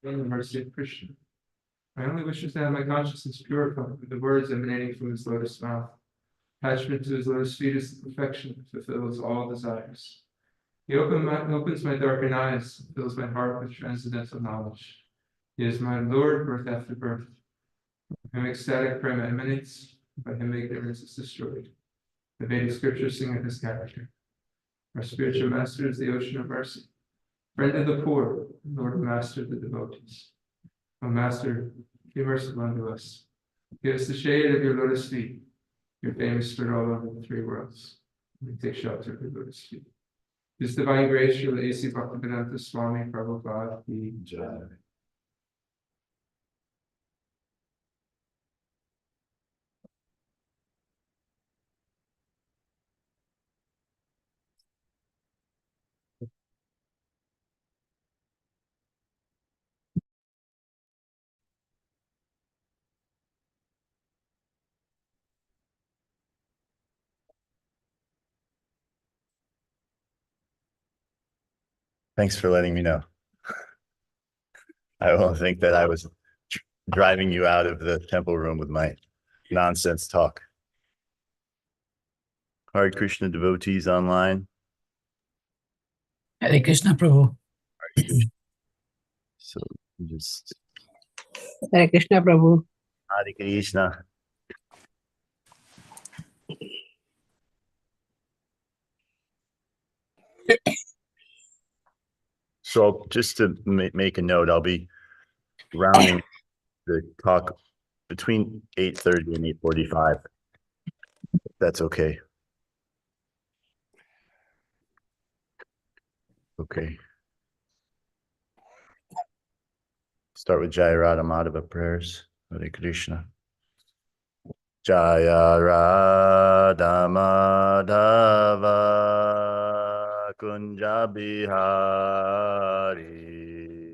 In the mercy of Krishna. My only wish is to have my consciousness purified with the words emanating from his lotus mouth. Attachment to his lotus feet is the perfection that fulfills all desires. He opens my darkened eyes and fills my heart with transcendental knowledge. He is my Lord, birth after birth. From him ecstatic prema emanates, by him ignorance is destroyed. The Vedic scriptures sing of his character. Our spiritual master is the ocean of mercy, friend of the poor, Lord and master of the devotees. O Master, be merciful unto us. Give us the shade of your lotus feet. Your fame is spread all over the three worlds. We take shelter of your lotus feet. His divine grace, Srila A.C. Bhaktivedanta Swami Prabhupada ki jai. Thanks for letting me know. I don't think that I was driving you out of the temple room with my nonsense talk. Hare Krishna devotees online. Hare Krishna, Prabhu. So just Hare Krishna, Prabhu. Hare Krishna. So just to make a note, I'll be rounding the talk between 8:30 and 8:45. That's okay. Okay. Start with Jaya Radha Madhava prayers. Hare Krishna. Jaya Radha Madhava Kunja Bihari.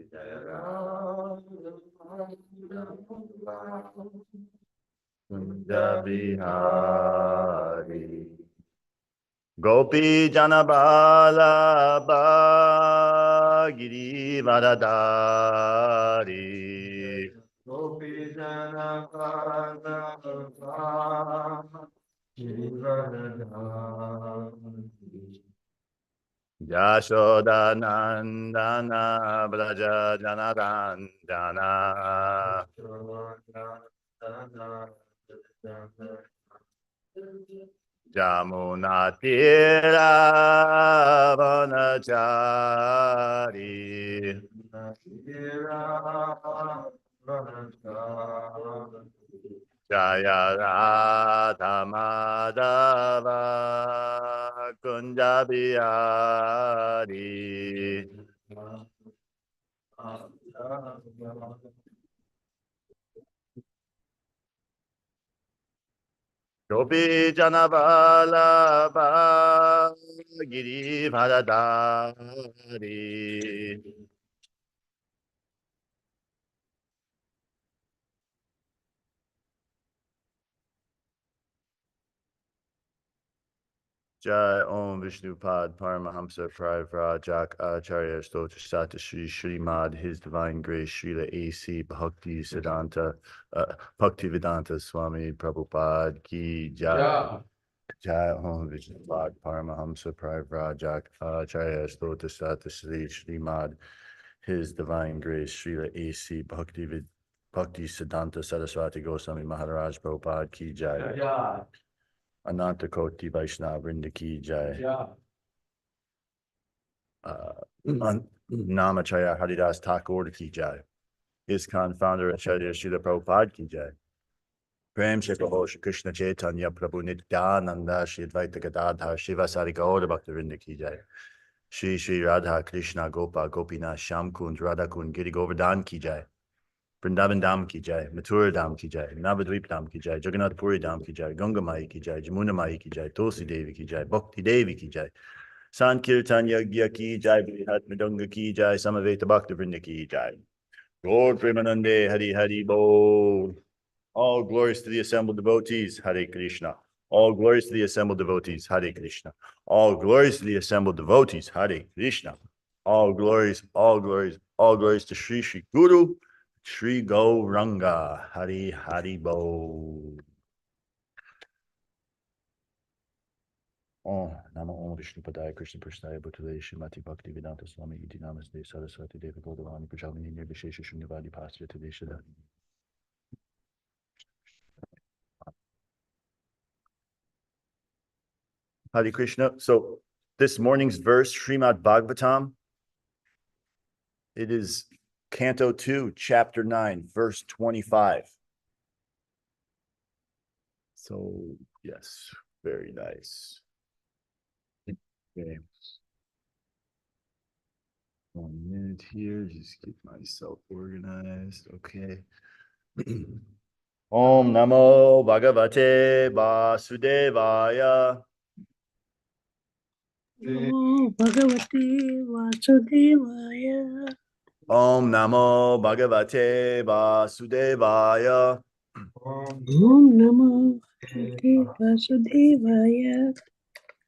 Jaya Radha Madhava Kunja Bihari. Gopi Janabala Giri Varadari. Gopi Janabala Giri Varadari. Yashoda Nandana Braja Janarandana. Jamuna Tira Vanachari. Jaya Radha Madhava Kunja Bihari. Gopi Janabala Giri Varadari. Jai Om Vishnupad Paramahamsa Pravrajak Acharya Stotra Sata Shri Srimad His Divine Grace Srila A.C. Bhakti Siddhanta Bhaktivedanta Swami Prabhupada Ki Jai. Jai Om Vishnupad Paramahamsa Pravrajak Acharya Stotra Sata Shri Srimad His Divine Grace Srila A.C. Bhakti Siddhanta Saraswati Goswami Maharaj Prabhupada Ki Jai. Jai. Ananta Koti Vaishnava Vrinda Ki Jai. Namacharya Haridas Thakur Ki Jai. ISKCON founder Acharya Srila Prabhupada Ki Jai. Prem Shri Krishna Chaitanya Prabhu Nityananda Shri Advaita Gadadhar Shivasari Gaura Bhakta Vrinda Ki Jai. Shri Shri Radha Krishna Gopa Gopinath Shyam Kund Radha Kund Giri Govardhan Ki Jai. Vrindavan Dham Ki Jai, Mathura Dham Ki Jai, Navadvip Dham Ki Jai, Jagannath Puri Dham Ki Jai, Ganga Mai Ki Jai, Jamuna Mai Ki Jai, Tulsi Devi Ki Jai, Bhakti Devi Ki Jai, Sankirtan Yagya Ki Jai, Brihat Mridanga Ki Jai, Samaveta Bhakta Vrinda Ki Jai. Lord Premanande Hari Hari Bol. All glories to the assembled devotees, Hare Krishna. All glories to the assembled devotees, Hare Krishna. All glories to the assembled devotees, Hare Krishna. All glories, all glories, all glories to Sri Sri Guru, Sri Gauranga, Hari Hari Bo. Oh, Namo Om Vishnu Padaya Krishna Prasthaya Bhutale Shrimati Bhakti Vedanta Swami Iti Namaste Saraswati Deva Gaudavani Pujamini Nirvishesha Shunyavadi Pasya Tadeshada. Hare Krishna. So this morning's verse, Srimad Bhagavatam, it is Canto 2, Chapter 9, verse 25. So, yes, very nice. Okay. 1 minute here, just get myself organized. Okay. Om Namo Bhagavate Vasudevaya. Namo Bhagavate Vasudevaya. Om Namo Bhagavate Vasudevaya. Om Namo Bhagavate Vasudevaya.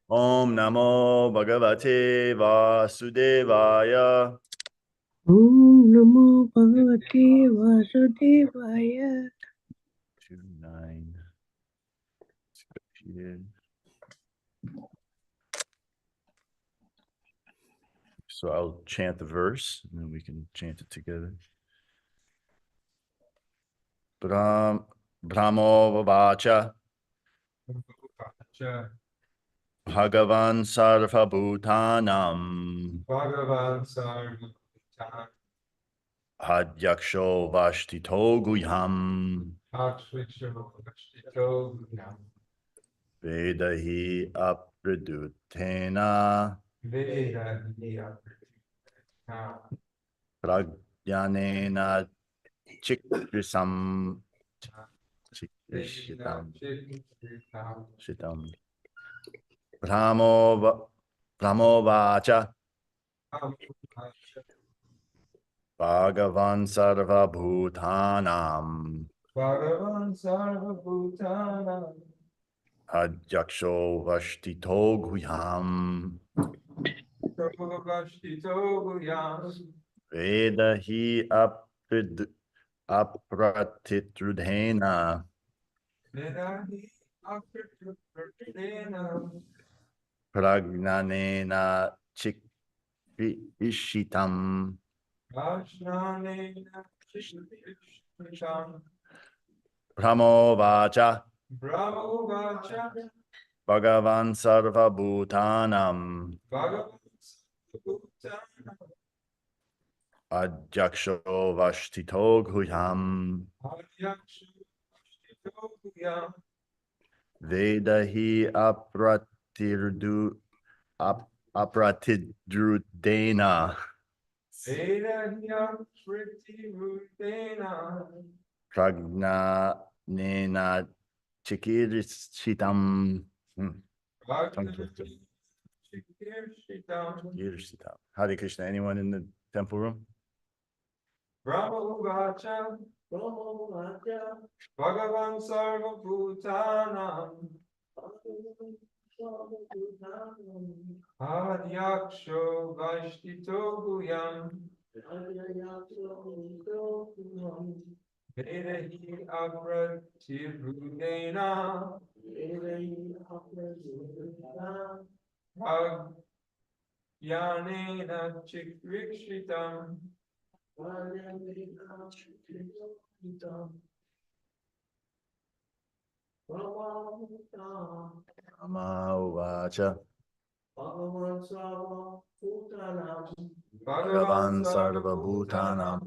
Om Namo Bhagavate Vasudevaya. Om Namo Bhagavate Vasudevaya. 2-9. Repeated. So I'll chant the verse and then we can chant it together. Brahmo Vacha Bhagavan Sarva Bhutanam Bhagavan Sarvabhutan Hadyaksho Vashtito Guhyam Akshvishyo Vashtito Gunam Vedahi Apradutena Veda Niyapritana Prajnanena Chikrisam Chikrishitam Shitam Brahmo Vacha Bhagavan Sarva Bhutanam Bhagavan Sarvabhutana Adyaksho Vashtito Guhyam Vashtito Guyam Vedahi Apratitrudhena Vedahi Akritana Pragnanena Chikrishitam Vashnanena Chishtam Brahmo Vacha Brahmo Vacha Bhagavan Sarva Bhutanam Bhagavan Sarvabhutana Adyaksho Vashtito Guhyam Adyaksha Vashtito Guyam Vedahi Apratidrudena Vedahi Akritana Pragnanena Chikirishitam. Tongue twister. Chikirishitam. Hare Krishna. Anyone in the temple room? Brahmo Vacha Bhagavan Sarvabhutanam Adyaksho Vashtito Guyam Vedahi Apratirudena Prajnanena Chikrikshitam Ama Uvacha Bhagavan Bhagavan Sarva Sarvabhutanam Bhutanam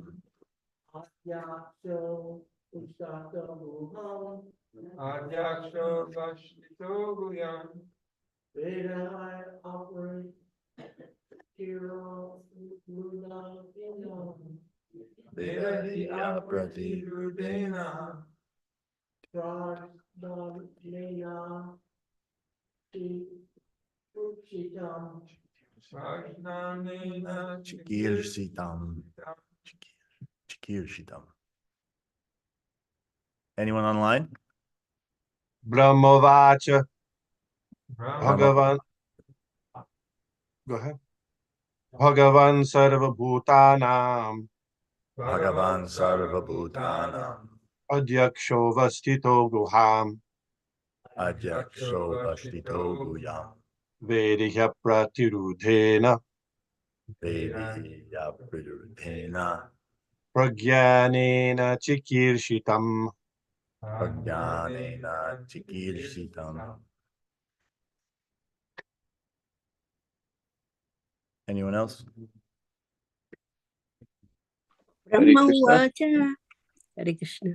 Adyaksho Vashtito Guyam Vedahi Apratirudena Prajnanena Chikirsitam. Chikirshitam. Anyone online? Brahmovacha Brahmo Bhagavan. Go ahead. Bhagavan Sarvabhutanam Bhagavan Sarvabhutanam Adyaksho Vastito Guham Adyaksho Vashtito Guyam Vedihya Pratirudhena Vedya Pridurthena Pragyanena Chikirshitam. Prajnanena Chikirshitam. Anyone else? Brahma Krishna. Uvacha. Hare Krishna.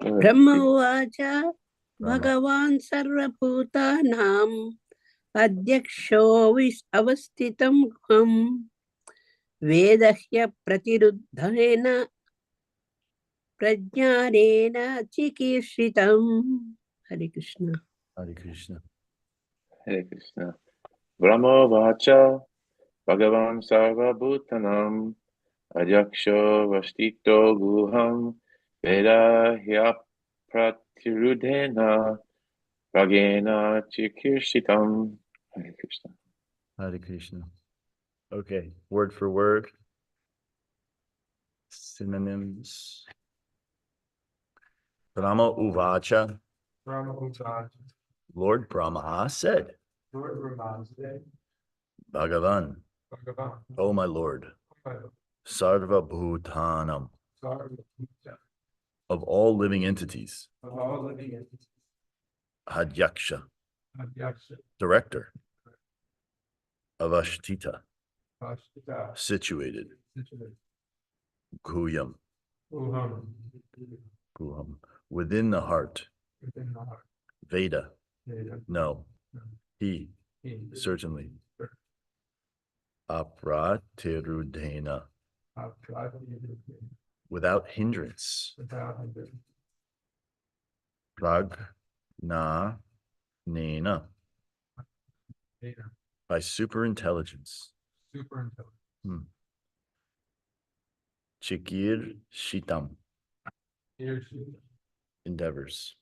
Go ahead. Brahma Uvacha. Brahma. Bhagavan Sarvabhutanam Adyaksho Avasthitam Guham Vedahya Pratiruddhena Prajnanena Chikirshritam. Hare Krishna. Hare Krishna. Hare Krishna. Brahma Vacha Bhagavan Sarvabhutanam Ajaksho Vastito Guham Veda Hya Pratirudhena Ragena Chikirshitam. Hare Krishna. Hare Krishna. Okay, word for word. Synonyms. Brahma Uvacha. Brahma Uvacha. Lord Brahma said, Lord Brahma said, Bhagavan, Bhagavan, O my Lord, Sarva Bhutanam, Sarvabhuta, of all living entities, of all living entities, Hadyaksha, Adyaksha, director, Avashtita, Vashtita, situated, situated, Guyam, Uham, Guham, within the heart, within the heart, Veda, Veda, no, no, he, he, certainly, Sure. Apratirudhena, Apradhya, without hindrance, without hindrance, Prajna Nena, Veda, by superintelligence, super intelligent, Chikir Shitam, here she endeavors.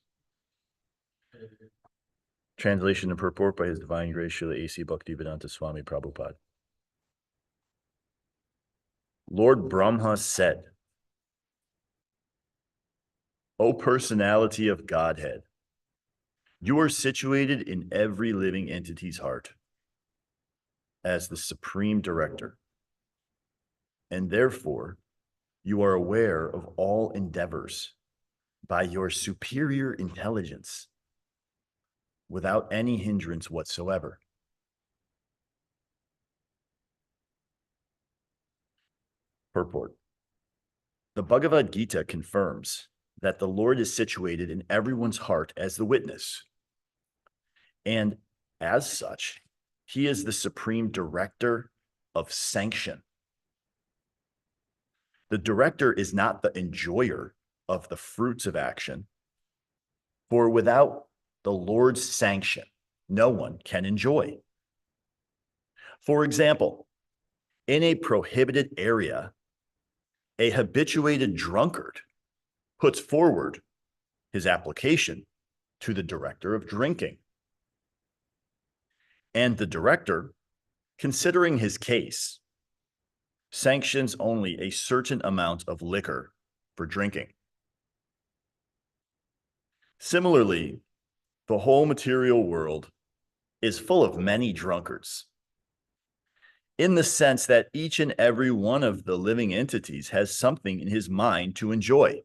Translation and purport by His Divine Grace Srila A.C. Bhaktivedanta Swami Prabhupada. Lord Brahma said, O personality of Godhead, you are situated in every living entity's heart as the supreme director, and therefore you are aware of all endeavors by your superior intelligence without any hindrance whatsoever. Purport. The Bhagavad Gita confirms that the Lord is situated in everyone's heart as the witness. And as such, he is the supreme director of sanction. The director is not the enjoyer of the fruits of action, for without the Lord's sanction, no one can enjoy. For example, in a prohibited area, a habituated drunkard puts forward his application to the director of drinking. And the director, considering his case, sanctions only a certain amount of liquor for drinking. Similarly, the whole material world is full of many drunkards, in the sense that each and every one of the living entities has something in his mind to enjoy.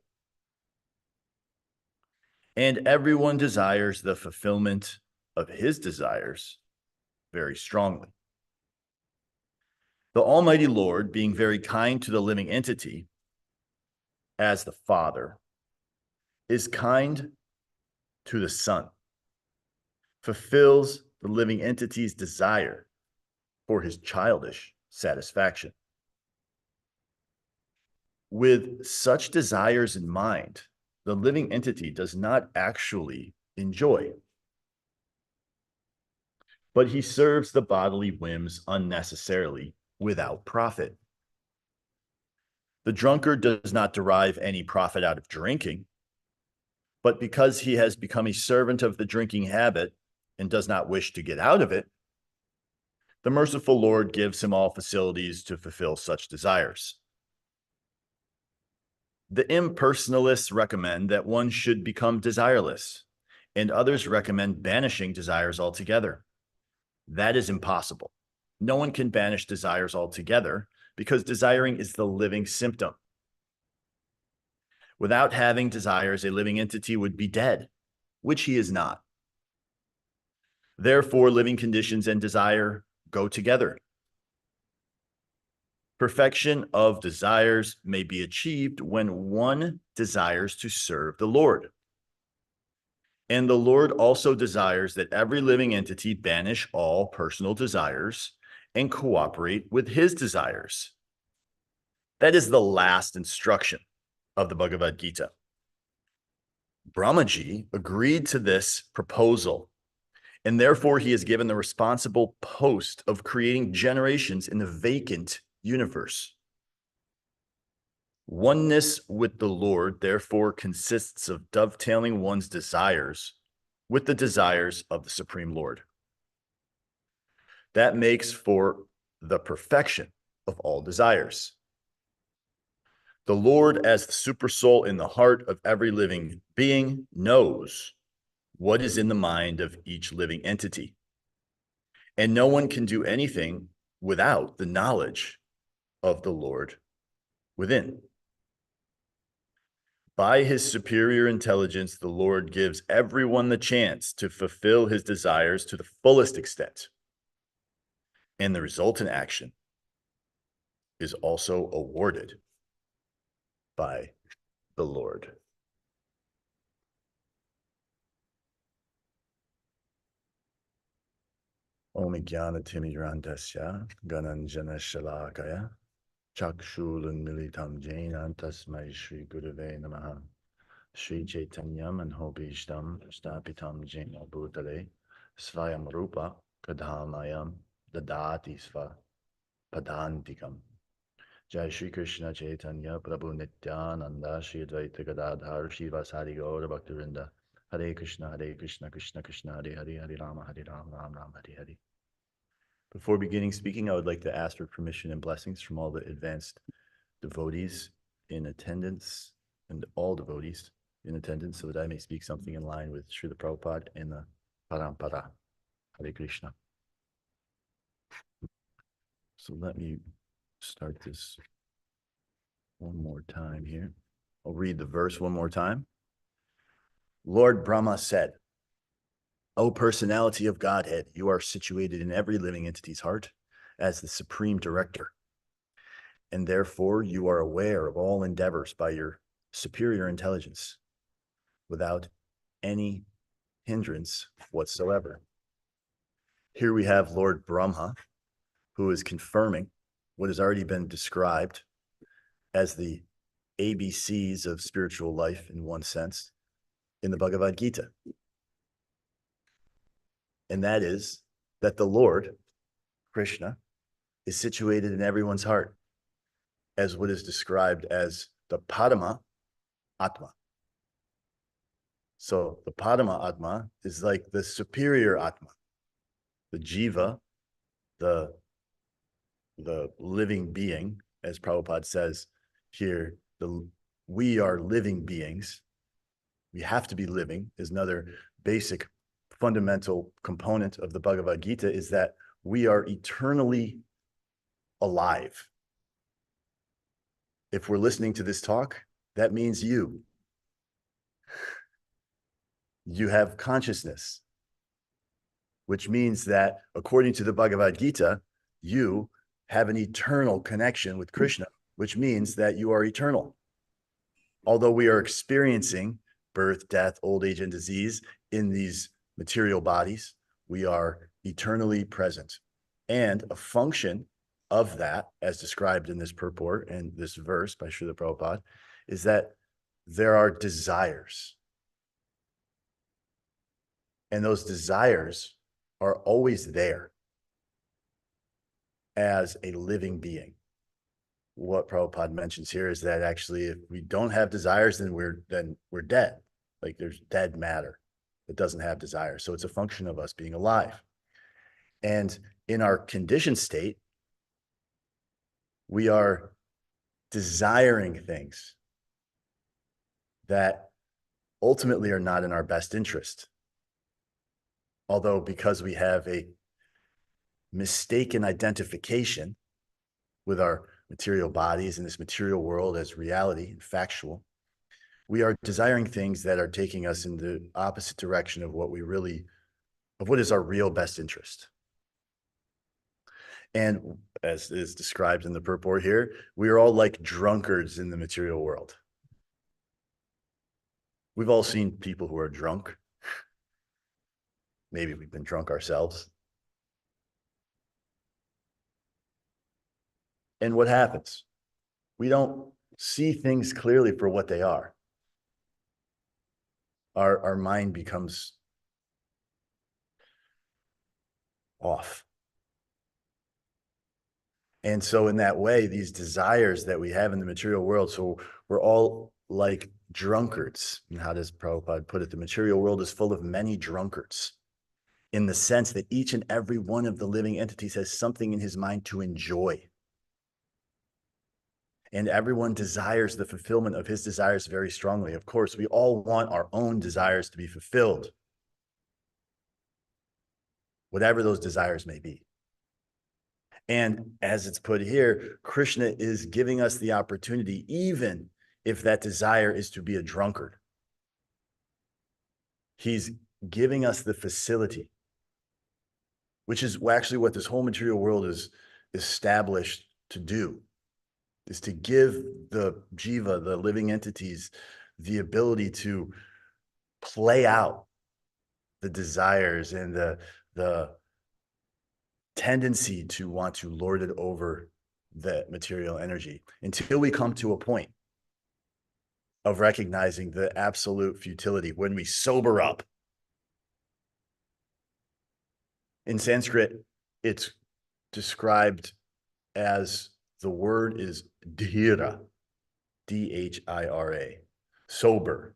And everyone desires the fulfillment of his desires very strongly. The Almighty Lord, being very kind to the living entity, as the Father, is kind to the Son, fulfills the living entity's desire for his childish satisfaction. With such desires in mind, the living entity does not actually enjoy, but he serves the bodily whims unnecessarily without profit. The drunkard does not derive any profit out of drinking, but because he has become a servant of the drinking habit and does not wish to get out of it, the merciful Lord gives him all facilities to fulfill such desires. The impersonalists recommend that one should become desireless, and others recommend banishing desires altogether. That is impossible. No one can banish desires altogether because desiring is the living symptom. Without having desires, a living entity would be dead, which he is not. Therefore, living conditions and desire go together. Perfection of desires may be achieved when one desires to serve the Lord. And the Lord also desires that every living entity banish all personal desires and cooperate with his desires. That is the last instruction of the Bhagavad Gita. Brahmaji agreed to this proposal, and therefore he is given the responsible post of creating generations in the vacant universe. Oneness with the Lord, therefore, consists of dovetailing one's desires with the desires of the Supreme Lord. That makes for the perfection of all desires. The Lord, as the supersoul in the heart of every living being, knows what is in the mind of each living entity. And no one can do anything without the knowledge of the Lord within. By his superior intelligence, the Lord gives everyone the chance to fulfill his desires to the fullest extent. And the resultant action is also awarded by the Lord. Om Jnana Timirandasya Gananjana Shalakaya Chakshulun Militam Jaina Tasmai Shri Gurave Namaha Shri Chaitanya Manhobishtam Stapitam Jaina Bhutale Svayam Rupa Kadhamayam Dadati Sva Padantikam. Jai Shri Krishna Chaitanya Prabhu Nityananda Shri Advaita Gadadhar Shri Vasari Gaura Bhaktivinoda Hare Krishna Krishna Krishna Hare Hare Hare Rama Ram Ram Hare Hare. Before beginning speaking, I would like to ask for permission and blessings from all the advanced devotees in attendance and all devotees in attendance so that I may speak something in line with Srila Prabhupada and the Parampara. Hare Krishna. So let me start this one more time here. I'll read the verse one more time. Lord Brahma said, O personality of Godhead, you are situated in every living entity's heart as the supreme director. And therefore you are aware of all endeavors by your superior intelligence without any hindrance whatsoever. Here we have Lord Brahma, who is confirming what has already been described as the ABCs of spiritual life in one sense in the Bhagavad Gita. And that is that the Lord, Krishna, is situated in everyone's heart as what is described as the Padma Atma. So the Padma Atma is like the superior Atma, the Jiva, the living being, as Prabhupada says here, we are living beings. We have to be living is another basic fundamental component of the Bhagavad Gita, is that we are eternally alive. If we're listening to this talk, that means you have consciousness, which means that according to the Bhagavad Gita, you have an eternal connection with Krishna, which means that you are eternal. Although we are experiencing birth, death, old age, and disease in these material bodies, we are eternally present. And a function of that, as described in this purport and this verse by Srila Prabhupada, is that there are desires. And those desires are always there as a living being. What Prabhupada mentions here is that actually if we don't have desires, then we're dead. Like there's dead matter that doesn't have desires. So it's a function of us being alive. And in our conditioned state, we are desiring things that ultimately are not in our best interest. Although because we have a mistaken identification with our material bodies in this material world as reality and factual, we are desiring things that are taking us in the opposite direction of what is our real best interest. And as is described in the purport here, we are all like drunkards in the material world. We've all seen people who are drunk. Maybe we've been drunk ourselves. And what happens? We don't see things clearly for what they are. Our mind becomes off. And so in that way, these desires that we have in the material world, so we're all like drunkards. And how does Prabhupada put it? The material world is full of many drunkards, in the sense that each and every one of the living entities has something in his mind to enjoy. And everyone desires the fulfillment of his desires very strongly. Of course, we all want our own desires to be fulfilled, whatever those desires may be. And as it's put here, Krishna is giving us the opportunity, even if that desire is to be a drunkard. He's giving us the facility, which is actually what this whole material world is established to do, is to give the jiva, the living entities, the ability to play out the desires and the tendency to want to lord it over the material energy, until we come to a point of recognizing the absolute futility when we sober up. In Sanskrit, it's described as, the word is dhira, D-H-I-R-A, sober.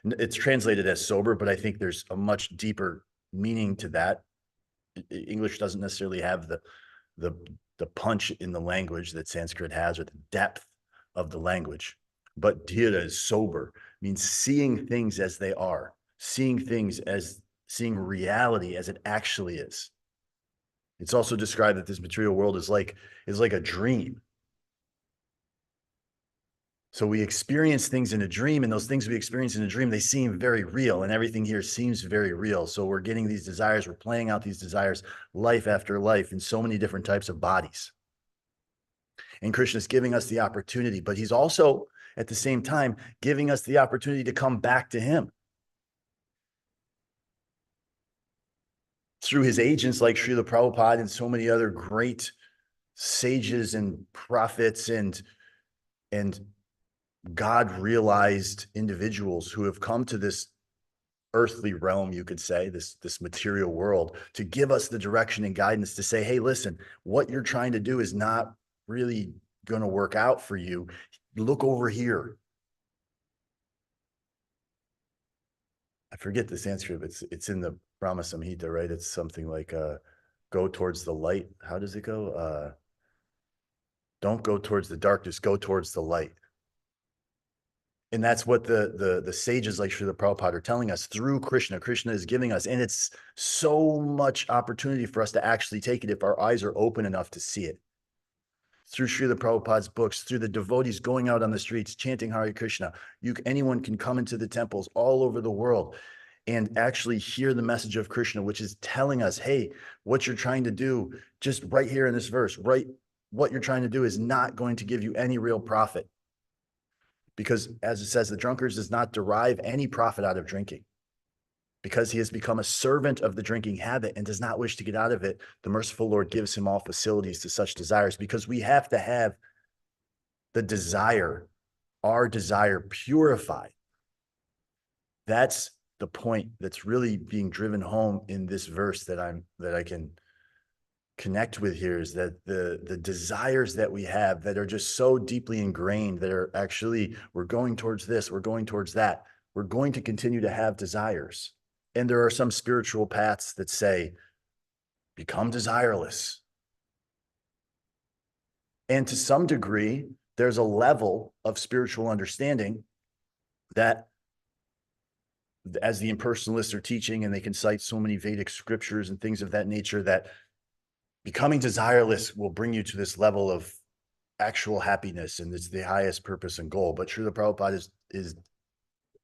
It's translated as sober, but I think there's a much deeper meaning to that. English doesn't necessarily have the punch in the language that Sanskrit has, or the depth of the language. But dhira is sober, means seeing things as they are, seeing reality as it actually is. It's also described that this material world is like a dream. So we experience things in a dream, and those things we experience in a dream, they seem very real, and everything here seems very real. So we're getting these desires, we're playing out these desires life after life in so many different types of bodies. And Krishna's giving us the opportunity, but he's also at the same time giving us the opportunity to come back to him through his agents like Srila Prabhupada and so many other great sages and prophets and God-realized individuals who have come to this earthly realm, you could say, this material world, to give us the direction and guidance to say, hey, listen, what you're trying to do is not really going to work out for you. Look over here. I forget the Sanskrit, but it's in the Brahma Samhita, right? It's something like go towards the light. How does it go? Don't go towards the darkness, go towards the light. And that's what the sages like Srila Prabhupada are telling us through Krishna. Krishna is giving us, and it's so much opportunity for us to actually take it if our eyes are open enough to see it. Through Srila Prabhupada's books, through the devotees going out on the streets, chanting Hare Krishna. Anyone can come into the temples all over the world and actually hear the message of Krishna, which is telling us, hey, what you're trying to do, just right here in this verse, right, what you're trying to do is not going to give you any real profit. Because as it says, the drunkard does not derive any profit out of drinking. Because he has become a servant of the drinking habit and does not wish to get out of it, the merciful Lord gives him all facilities to such desires, because we have to have the desire, our desire, purified. That's the point that's really being driven home in this verse that I can connect with here, is that the desires that we have that are just so deeply ingrained, that are actually, we're going towards this, we're going towards that, we're going to continue to have desires. And there are some spiritual paths that say, become desireless. And to some degree, there's a level of spiritual understanding that, as the impersonalists are teaching, and they can cite so many Vedic scriptures and things of that nature, that becoming desireless will bring you to this level of actual happiness, and it's the highest purpose and goal. But Srila Prabhupada is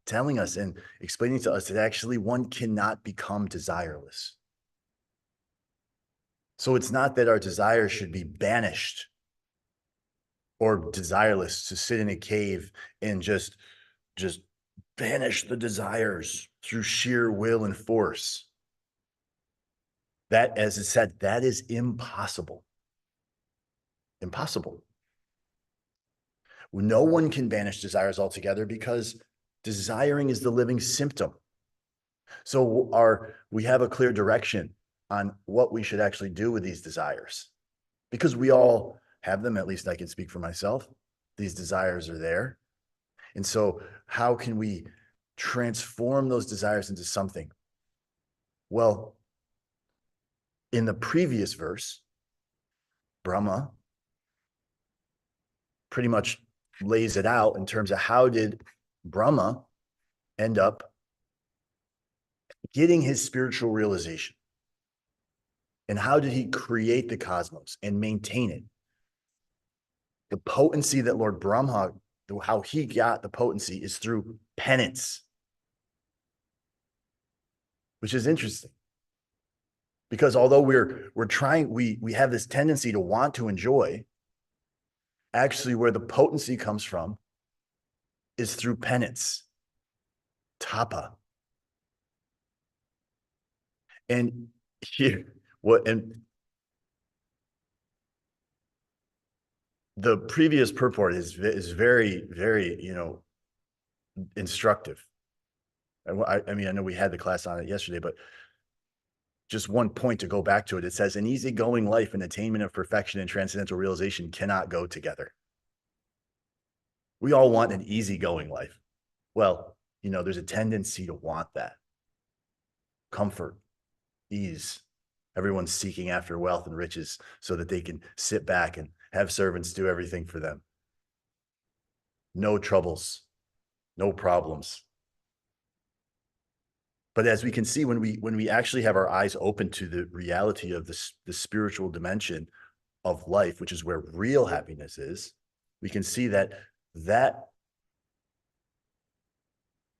telling us and explaining to us that actually one cannot become desireless. So it's not that our desires should be banished or desireless, to sit in a cave and just banish the desires through sheer will and force. That, as it said, that is impossible. Impossible. No one can banish desires altogether, because desiring is the living symptom. So we have a clear direction on what we should actually do with these desires, because we all have them. At least I can speak for myself. These desires are there. And so how can we transform those desires into something? Well, in the previous verse, Brahma pretty much lays it out in terms of how did Brahma end up getting his spiritual realization, and how did he create the cosmos and maintain it. The potency that Lord Brahma, how he got the potency, is through penance, which is interesting, because although we're trying, we have this tendency to want to enjoy, actually where the potency comes from is through penance, tapa. And here, the previous purport is very, very, instructive. I mean, I know we had the class on it yesterday, but just one point to go back to it. It says, an easygoing life and attainment of perfection and transcendental realization cannot go together. We all want an easygoing life. Well, there's a tendency to want that. Comfort, ease. Everyone's seeking after wealth and riches so that they can sit back and have servants do everything for them. No troubles, no problems. But as we can see, when we actually have our eyes open to the reality of the spiritual dimension of life, which is where real happiness is, we can see that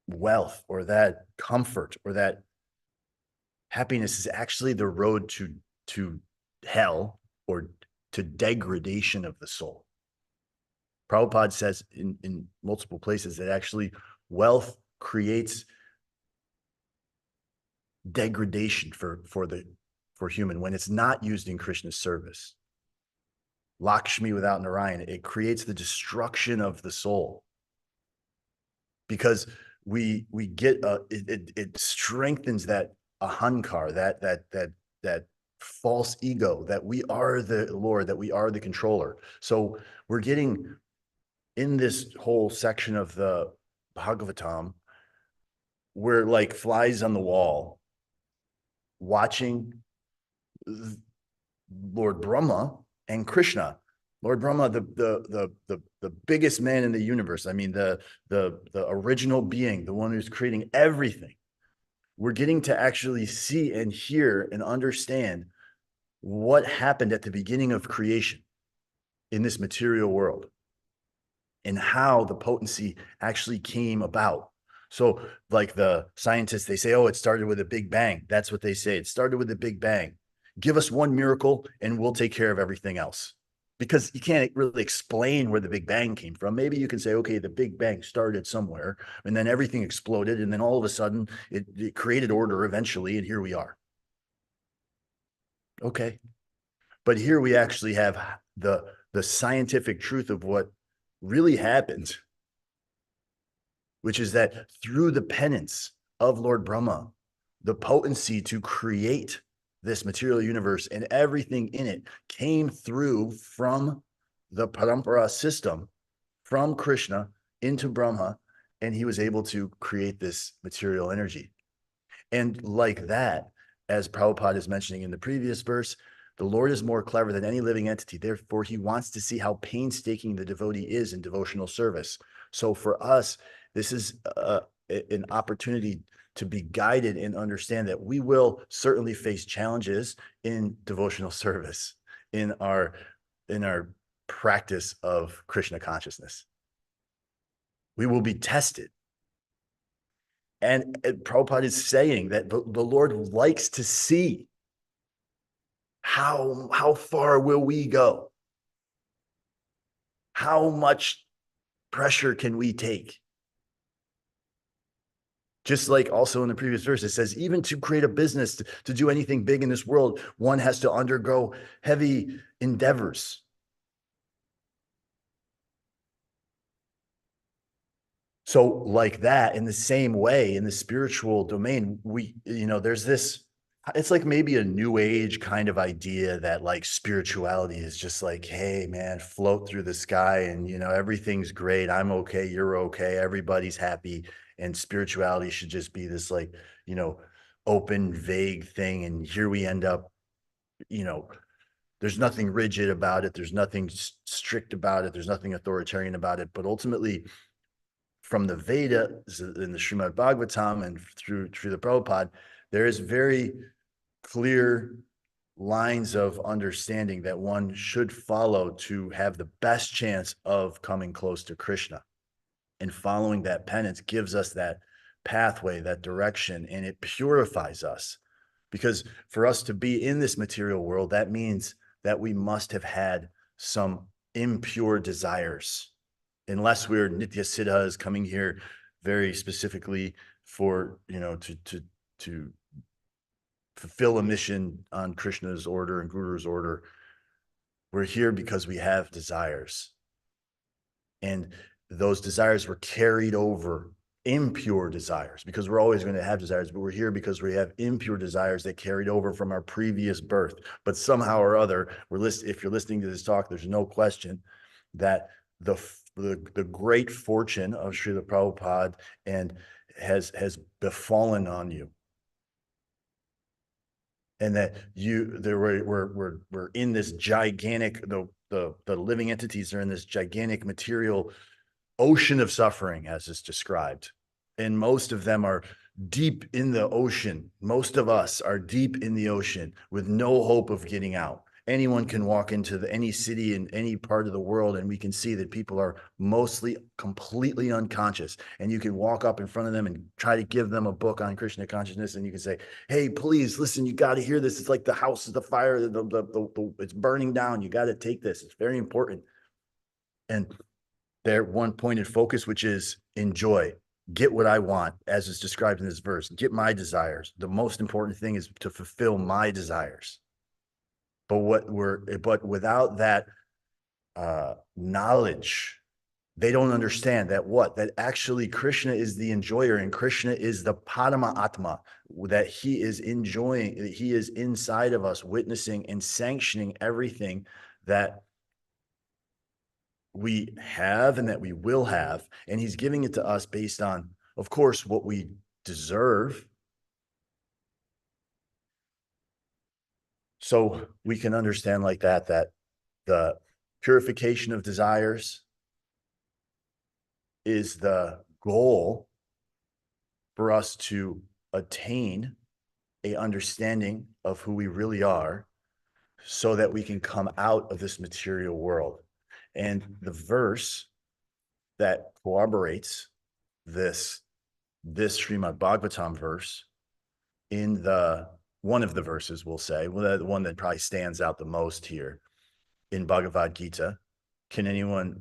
wealth or that comfort or that happiness is actually the road to hell, or to degradation of the soul. Prabhupada says in multiple places that actually wealth creates degradation for human when it's not used in Krishna's service. Lakshmi without Narayan, it creates the destruction of the soul, because we get it strengthens that ahankar, that false ego, that we are the Lord, that we are the controller. So we're getting, in this whole section of the Bhagavatam, we're like flies on the wall, watching Lord Brahma and Krishna. Lord Brahma, the biggest man in the universe. I mean, the original being, the one who's creating everything. We're getting to actually see and hear and understand what happened at the beginning of creation in this material world, and how the potency actually came about. So like the scientists, they say, oh, it started with a big bang. That's what they say. It started with a big bang. Give us one miracle and we'll take care of everything else. Because you can't really explain where the big bang came from. Maybe you can say, okay, the big bang started somewhere and then everything exploded. And then all of a sudden it created order eventually. And here we are. Okay. But here we actually have the scientific truth of what really happened, which is that through the penance of Lord Brahma, the potency to create this material universe and everything in it came through from the parampara system, from Krishna into Brahma, and he was able to create this material energy. And like that, as Prabhupada is mentioning in the previous verse, the Lord is more clever than any living entity. Therefore, he wants to see how painstaking the devotee is in devotional service. So for us, this is an opportunity to be guided and understand that we will certainly face challenges in devotional service, in our practice of Krishna consciousness. We will be tested. And Prabhupada is saying that the Lord likes to see how far will we go? How much pressure can we take? Just like also in the previous verse, it says, even to create a business, to do anything big in this world, one has to undergo heavy endeavors. So like that, in the same way, in the spiritual domain, there's this, it's like maybe a new age kind of idea that like spirituality is just like, hey man, float through the sky and everything's great. I'm okay. You're okay. Everybody's happy. And spirituality should just be this like, open, vague thing. And here we end up, there's nothing rigid about it. There's nothing strict about it. There's nothing authoritarian about it. But ultimately, from the Vedas in the Srimad Bhagavatam and through the Prabhupada, there is very clear lines of understanding that one should follow to have the best chance of coming close to Krishna. And following that penance gives us that pathway, that direction, and it purifies us. Because for us to be in this material world, that means that we must have had some impure desires. Unless we're Nitya Siddhas coming here very specifically for, to fulfill a mission on Krishna's order and Guru's order. We're here because we have desires. And those desires were carried over, impure desires, because we're always going to have desires, but we're here because we have impure desires that carried over from our previous birth. But somehow or other, if you're listening to this talk, there's no question that the great fortune of Srila Prabhupada has befallen on you. And that we're in this gigantic, the living entities are in this gigantic material ocean of suffering, as is described. And most of them are deep in the ocean. Most of us are deep in the ocean with no hope of getting out. Anyone can walk into any city in any part of the world, and we can see that people are mostly completely unconscious. And you can walk up in front of them and try to give them a book on Krishna consciousness, and you can say, "Hey, please listen. You got to hear this. It's like the house is the fire. It's burning down. You got to take this. It's very important." And their one pointed focus, which is enjoy, get what I want, as is described in this verse. Get my desires. The most important thing is to fulfill my desires. But without that knowledge, they don't understand that actually Krishna is the enjoyer and Krishna is the Padma Atma, that he is enjoying, that he is inside of us, witnessing and sanctioning everything that we have and that we will have. And he's giving it to us based on, of course, what we deserve. So we can understand like that the purification of desires is the goal for us to attain a understanding of who we really are so that we can come out of this material world. And the verse that corroborates this Srimad Bhagavatam verse in one of the verses, we'll say, the one that probably stands out the most here in Bhagavad Gita. Can anyone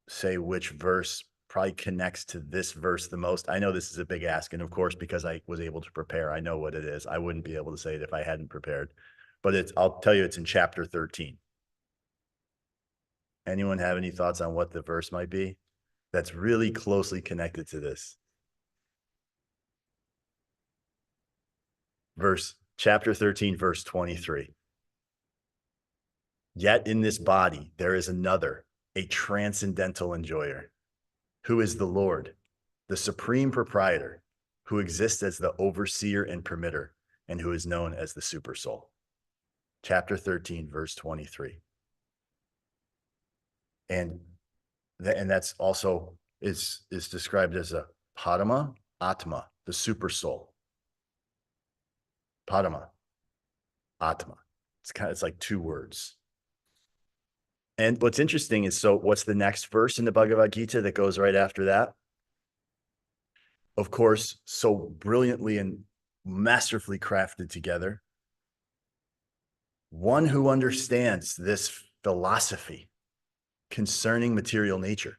say which verse probably connects to this verse the most? I know this is a big ask, and of course, because I was able to prepare, I know what it is. I wouldn't be able to say it if I hadn't prepared, but I'll tell you, it's in chapter 13. Anyone have any thoughts on what the verse might be that's really closely connected to this? Chapter 13, verse 23. Yet in this body, there is another, a transcendental enjoyer, who is the Lord, the supreme proprietor, who exists as the overseer and permitter, and who is known as the Super Soul. Chapter 13, verse 23. And that's also is described as a Padma Atma, the Super Soul. Padma Atma. It's like two words. And what's interesting is, so what's the next verse in the Bhagavad Gita that goes right after that? Of course, so brilliantly and masterfully crafted together. One who understands this philosophy concerning material nature,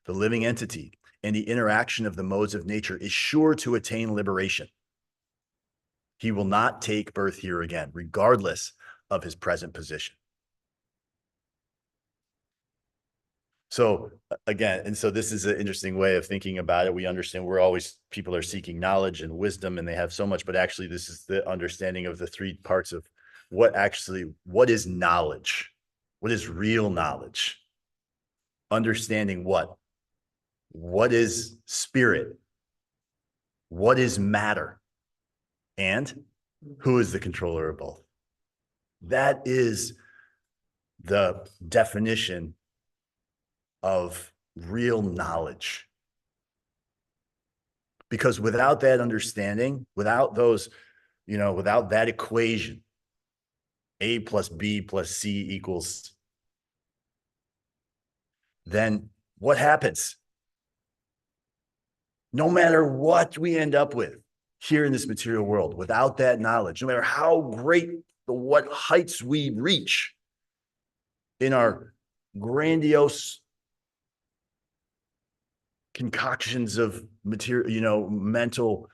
the living entity, and the interaction of the modes of nature is sure to attain liberation. He will not take birth here again, regardless of his present position. So again, and so this is an interesting way of thinking about it. We understand people are seeking knowledge and wisdom, and they have so much, but actually this is the understanding of the three parts of what is knowledge? What is real knowledge? Understanding what? What is spirit? What is matter? And who is the controller of both? That is the definition of real knowledge. Because without that understanding, without that equation, A plus B plus C equals, then what happens? No matter what we end up with here in this material world, without that knowledge, no matter how great what heights we reach in our grandiose concoctions of material, mental,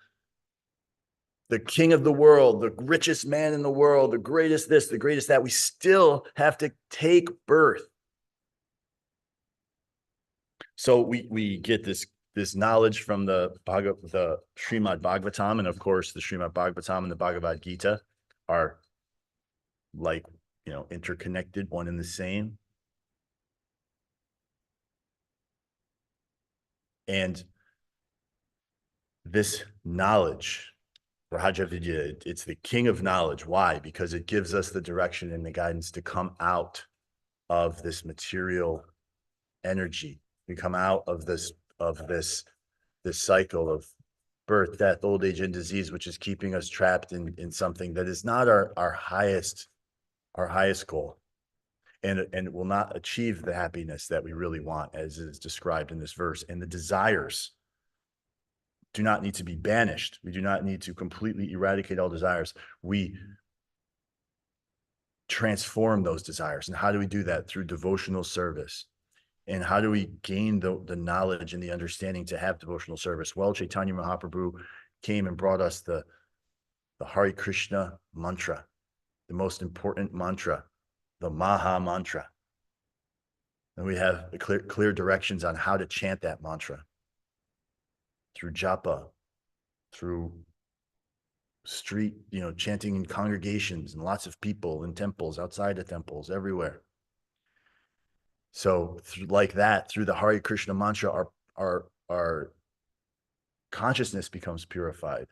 the king of the world, the richest man in the world, the greatest this, the greatest that, we still have to take birth. So we get this knowledge from the Srimad Bhagavatam, and of course the Srimad Bhagavatam and the Bhagavad Gita are interconnected, one and the same. And this knowledge, Raja Vidya, it's the king of knowledge. Why? Because it gives us the direction and the guidance to come out of this material energy. We come out of this cycle of birth, death, old age, and disease, which is keeping us trapped in something that is not our highest goal. And it will not achieve the happiness that we really want, as is described in this verse. And the desires do not need to be banished. We do not need to completely eradicate all desires. We transform those desires. And how do we do that? Through devotional service. And how do we gain the knowledge and the understanding to have devotional service? Well, Chaitanya Mahaprabhu came and brought us the Hare Krishna mantra, the most important mantra, the Maha mantra. And we have clear directions on how to chant that mantra through japa, through street, chanting in congregations and lots of people in temples, outside of temples, everywhere. So like that, through the Hare Krishna mantra, our consciousness becomes purified.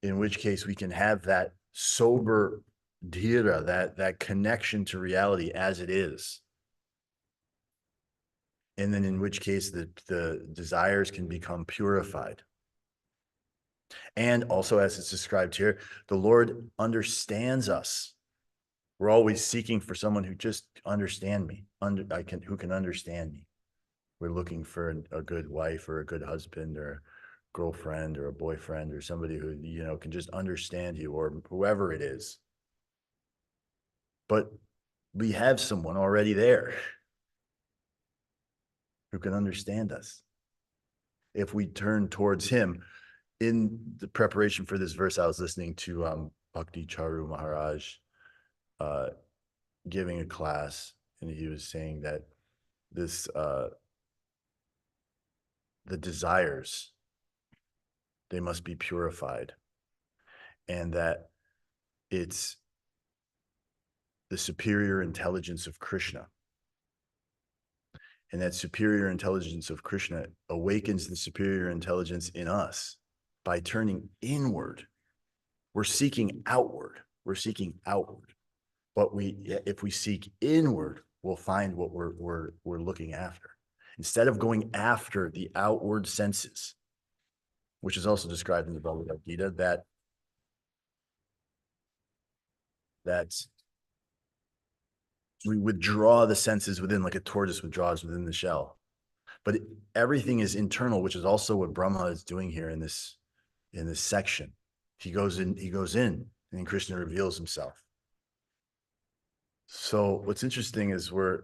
In which case we can have that sober dhira, that connection to reality as it is. And then in which case the desires can become purified. And also, as it's described here, the Lord understands us. We're always seeking for someone who just understands me, who can understand me. We're looking for a good wife or a good husband or a girlfriend or a boyfriend or somebody who, can just understand you, or whoever it is. But we have someone already there who can understand us. If we turn towards him. In the preparation for this verse, I was listening to Bhakti Charu Maharaj giving a class, and he was saying that the desires, they must be purified, and that it's the superior intelligence of Krishna. And that superior intelligence of Krishna awakens the superior intelligence in us, by turning inward. We're seeking outward. We're seeking outward. But if we seek inward, we'll find what we're looking after. Instead of going after the outward senses, which is also described in the Bhagavad Gita, that we withdraw the senses within, like a tortoise withdraws within the shell. But everything is internal, which is also what Brahma is doing here in this section. He goes in, and then Krishna reveals himself. So what's interesting is we're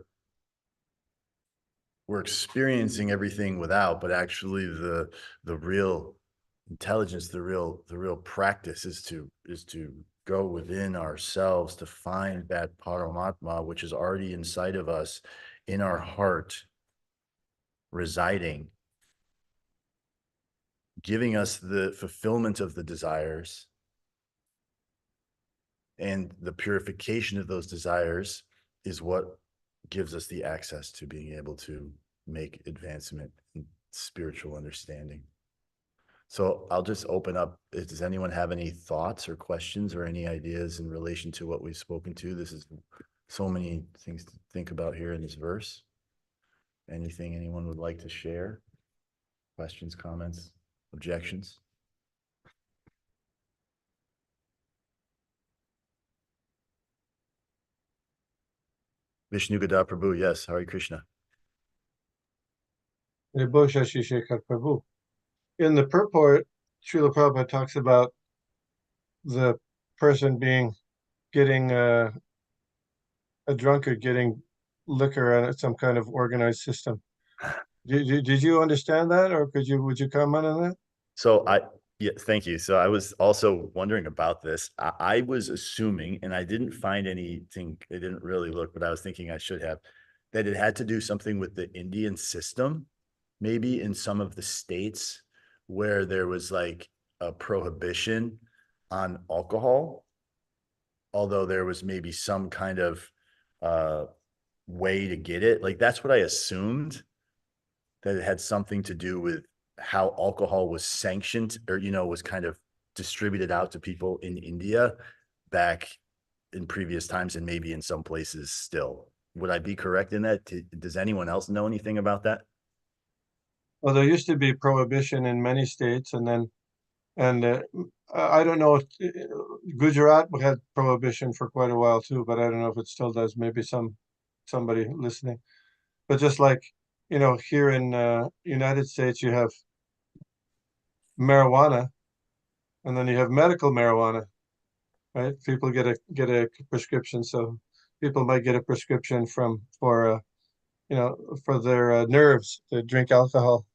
experiencing everything without, but actually the real intelligence, the real practice is to go within ourselves to find that Paramatma, which is already inside of us, in our heart, residing, giving us the fulfillment of the desires and the purification of those desires is what gives us the access to being able to make advancement in spiritual understanding. So I'll just open up. Does anyone have any thoughts or questions or any ideas in relation to what we've spoken to? This is so many things to think about here in this verse. Anything anyone would like to share? Questions, comments, objections? Vishnu Gada Prabhu, yes, Hare Krishna. Nebosha Shishekar Prabhu. In the purport, Srila Prabhupada talks about the person getting a drunkard getting liquor on some kind of organized system. Did you understand that, or would you comment on that? So yeah, thank you. So I was also wondering about this. I was assuming, and I didn't find anything, I didn't really look, but I was thinking I should have, that it had to do something with the Indian system, maybe in some of the states where there was like a prohibition on alcohol, although there was maybe some kind of way to get it. Like that's what I assumed, that it had something to do with how alcohol was sanctioned or, was kind of distributed out to people in India back in previous times and maybe in some places still. Would I be correct in that? Does anyone else know anything about that? Well, there used to be prohibition in many states, and I don't know if Gujarat had prohibition for quite a while too, but I don't know if it still does. Maybe somebody listening. But just like, here in United States, you have marijuana, and then you have medical marijuana, right? People get a prescription, so people might get a prescription for their nerves to drink alcohol,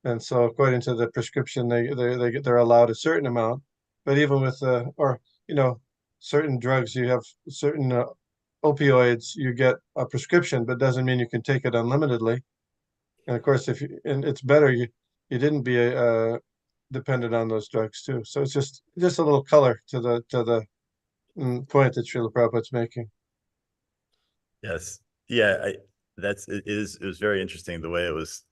and so according to the prescription, they're allowed a certain amount. But even with certain drugs, you have certain opioids, you get a prescription, but doesn't mean you can take it unlimitedly. And of course, and it's better you didn't be dependent on those drugs too. So it's just a little color to the point that Srila Prabhupada's making. Yes. Yeah, it was very interesting the way it was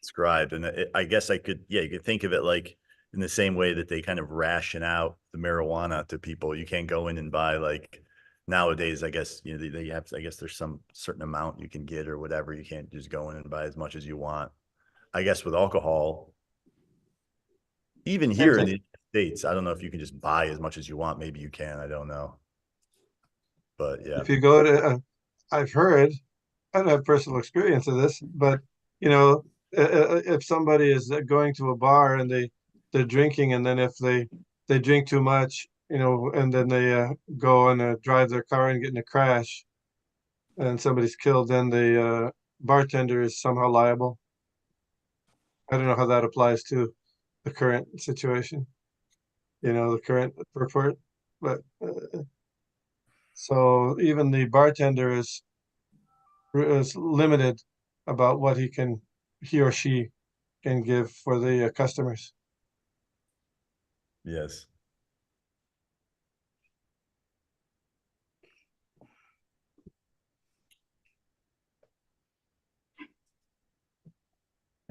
described. And I guess you could think of it like in the same way that they kind of ration out the marijuana to people. You can't go in and buy, like nowadays, I guess, they have, I guess there's some certain amount you can get or whatever. You can't just go in and buy as much as you want. I guess with alcohol, even here in the States, I don't know if you can just buy as much as you want. Maybe you can, I don't know. But yeah. If you go to, I've heard, I don't have personal experience of this, but if somebody is going to a bar and they're drinking, and then if they drink too much, and then they go and drive their car and get in a crash, and somebody's killed, then the bartender is somehow liable. I don't know how that applies to the current situation, the current purport, but so even the bartender is limited about what he or she can give for the customers. Yes.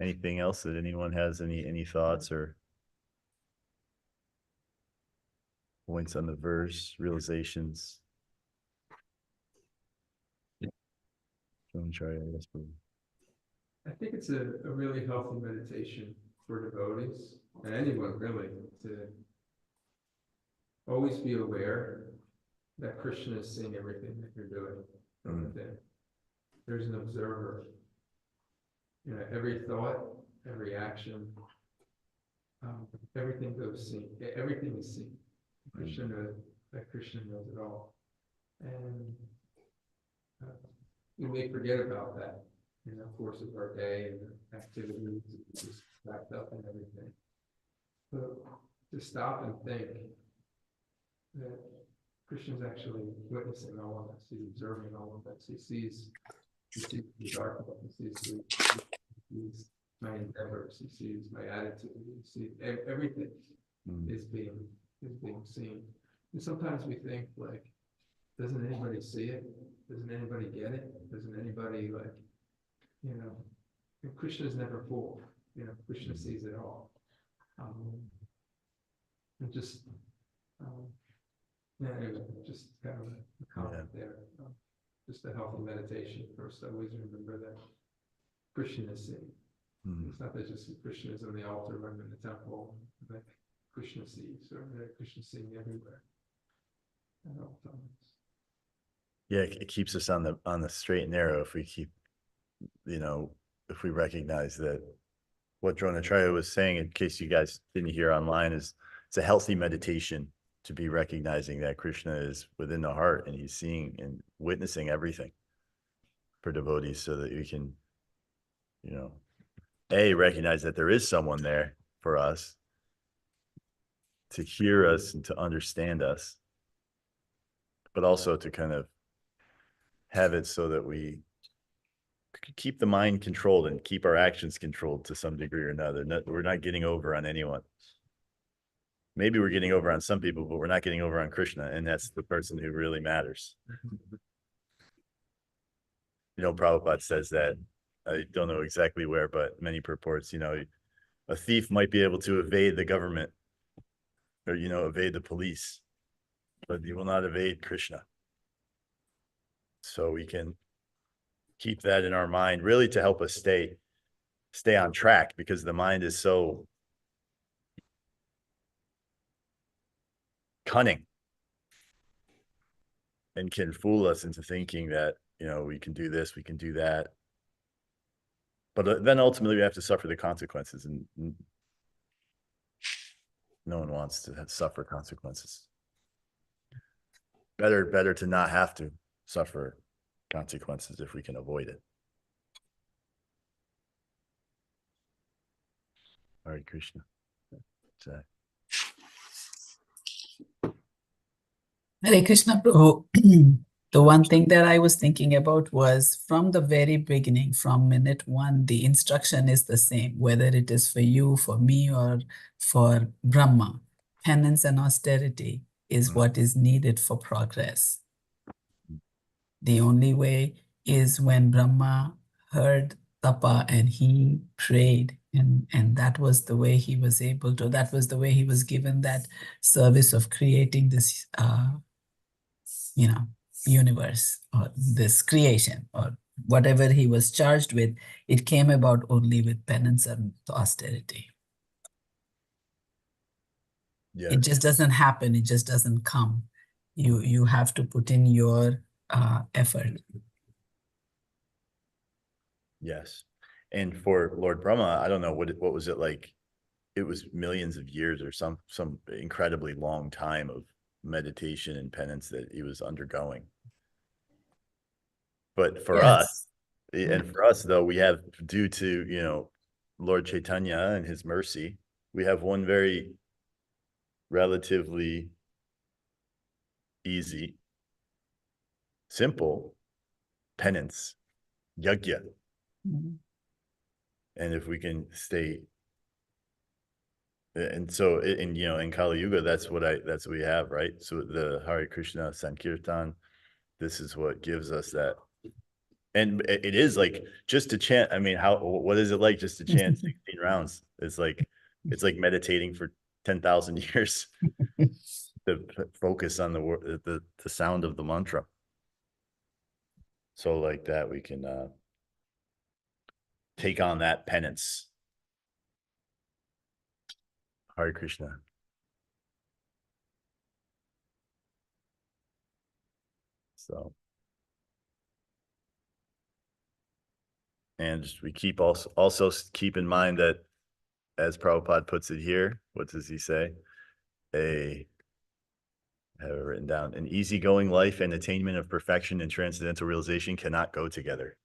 Anything else that anyone has any thoughts or points on the verse, realizations. I think it's a really healthy meditation for devotees and anyone really to always be aware that Krishna is seeing everything that you're doing from within. There's an observer. You know, every thought, every action, everything goes seen. Everything is seen. Krishna knows that Krishna knows it all, and we may forget about that in the course of our day and the activities, just wrapped up in everything. But to stop and think that Krishna's actually witnessing all of us. He's observing all of us. He sees the darkness. He sees my endeavors. He sees my attitude. He sees everything is being seen. And sometimes we think like, doesn't anybody see it? Doesn't anybody get it? Doesn't anybody like, you know? And Krishna's never fooled. You know, Krishna sees it all. And just. Yeah, anyway, just kind of a comment there. Just a healthy meditation. First, always remember that Krishna is seeing. It's not that just Krishna is on the altar or in the temple, but Krishna sees, or that Krishna seeing everywhere at all times. Yeah, it keeps us on the straight and narrow if we keep, you know, if we recognize that what Dronacharya was saying, in case you guys didn't hear online, is it's a healthy meditation to be recognizing that Krishna is within the heart and he's seeing and witnessing everything for devotees, so that we can, you know, recognize that there is someone there for us to hear us and to understand us, but also to kind of have it so that we keep the mind controlled and keep our actions controlled to some degree or another. We're not getting over on anyone. Maybe we're getting over on some people, but we're not getting over on Krishna, and that's the person who really matters. You know, Prabhupada says that, I don't know exactly where, but many purports, you know, a thief might be able to evade the government or, you know, evade the police, but he will not evade Krishna. So we can keep that in our mind, really to help us stay on track, because the mind is so cunning and can fool us into thinking that, you know, we can do this, we can do that. But then ultimately we have to suffer the consequences, and no one wants to suffer consequences. Better to not have to suffer consequences if we can avoid it. Hare Krishna. Hare Krishna, Prabhu. The one thing that I was thinking about was from the very beginning, from minute one, the instruction is the same, whether it is for you, for me, or for Brahma. Penance and austerity is what is needed for progress. The only way is when Brahma heard Tapa and he prayed, and that was the way he was able to, that was the way he was given that service of creating this, you know, universe, or this creation, or whatever he was charged with. It came about only with penance and austerity. Yes. It just doesn't happen. It just doesn't come. You have to put in your effort. Yes. And for Lord Brahma, I don't know what was it like. It was millions of years or some incredibly long time of meditation and penance that he was undergoing. But for us, and for us though, we have, due to, you know, Lord Chaitanya and his mercy, we have one very relatively easy, simple penance, yajna. And if we can stay, and so in, you know, in Kali Yuga, that's what we have, right? So the Hare Krishna Sankirtan, this is what gives us that. And it is like just to chant. I mean, what is it like just to chant 16 rounds? It's like meditating for 10,000 years. focus on the word, the sound of the mantra. So like that, we can take on that penance. Hare Krishna. So, and we keep also keep in mind that, as Prabhupada puts it here, what does he say? I have it written down: an easygoing life and attainment of perfection and transcendental realization cannot go together.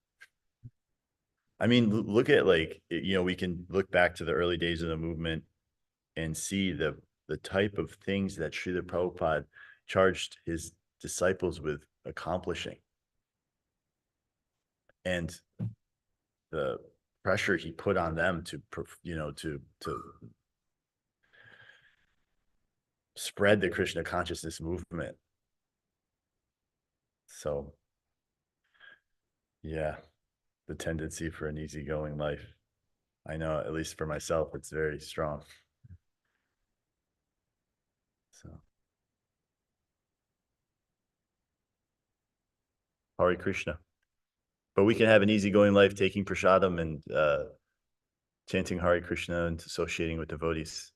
I mean, look at, like, we can look back to the early days of the movement and see the type of things that Srila Prabhupada charged his disciples with accomplishing, and the pressure he put on them to spread the Krishna consciousness movement. So, yeah, the tendency for an easygoing life, I know, at least for myself, it's very strong. So, Hare Krishna. But we can have an easygoing life taking prasadam and chanting Hare Krishna and associating with devotees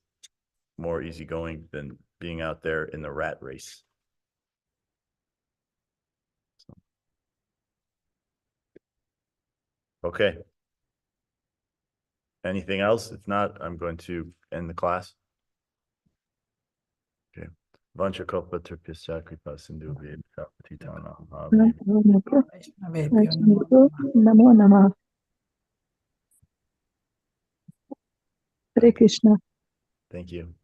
more easygoing than being out there in the rat race. So. Okay. Anything else? If not, I'm going to end the class. Okay. Vancha kalpa tarpisya kripa sindhu vedha patitana Vaishnavebhyo namo Namo Namah. Hare Krishna. Thank you.